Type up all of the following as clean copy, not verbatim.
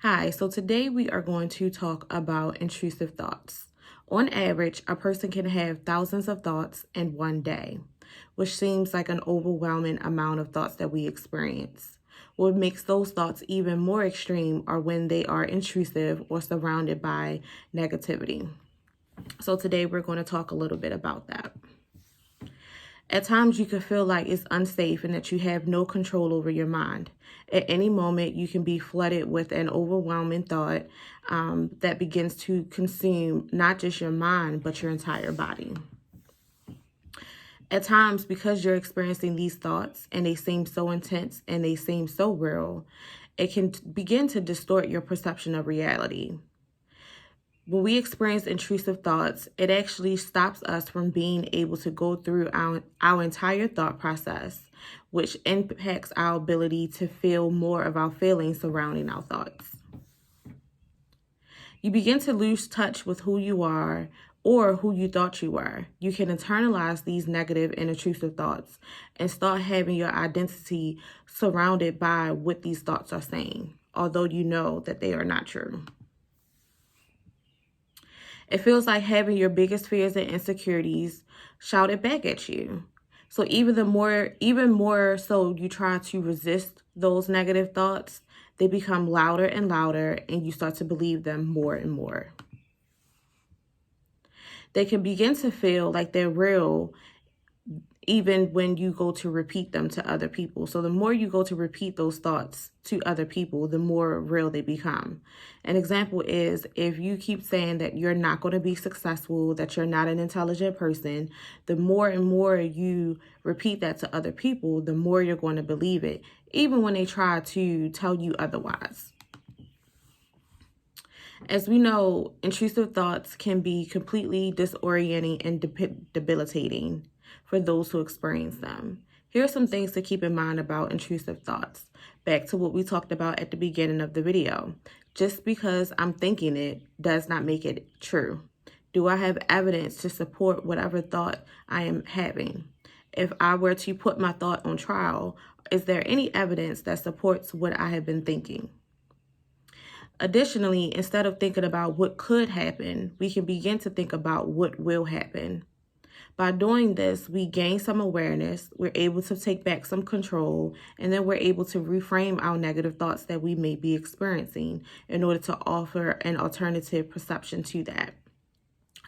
Hi, so today we are going to talk about intrusive thoughts. On average, a person can have thousands of thoughts in one day, which seems like an overwhelming amount of thoughts that we experience. What makes those thoughts even more extreme are when they are intrusive or surrounded by negativity. So today we're going to talk a little bit about that. At times, you can feel like it's unsafe and that you have no control over your mind. At any moment, you can be flooded with an overwhelming thought that begins to consume not just your mind, but your entire body. At times, because you're experiencing these thoughts and they seem so intense and they seem so real, it can begin to distort your perception of reality. When we experience intrusive thoughts, it actually stops us from being able to go through our entire thought process, which impacts our ability to feel more of our feelings surrounding our thoughts. You begin to lose touch with who you are or who you thought you were. You can internalize these negative and intrusive thoughts and start having your identity surrounded by what these thoughts are saying, although you know that they are not true. It feels like having your biggest fears and insecurities shouted back at you. So even more so you try to resist those negative thoughts, they become louder and louder and you start to believe them more and more. They can begin to feel like they're real even when you go to repeat them to other people. So the more you go to repeat those thoughts to other people, the more real they become. An example is if you keep saying that you're not going to be successful, that you're not an intelligent person, the more and more you repeat that to other people, the more you're going to believe it, even when they try to tell you otherwise. As we know, intrusive thoughts can be completely disorienting and debilitating for those who experience them. Here are some things to keep in mind about intrusive thoughts. Back to what we talked about at the beginning of the video. Just because I'm thinking it does not make it true. Do I have evidence to support whatever thought I am having? If I were to put my thought on trial, is there any evidence that supports what I have been thinking? Additionally, instead of thinking about what could happen, we can begin to think about what will happen. By doing this, we gain some awareness, we're able to take back some control, and then we're able to reframe our negative thoughts that we may be experiencing in order to offer an alternative perception to that.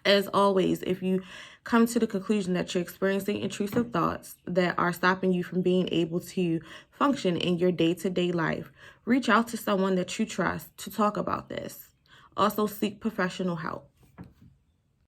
As always, if you come to the conclusion that you're experiencing intrusive thoughts that are stopping you from being able to function in your day-to-day life, reach out to someone that you trust to talk about this. Also, seek professional help.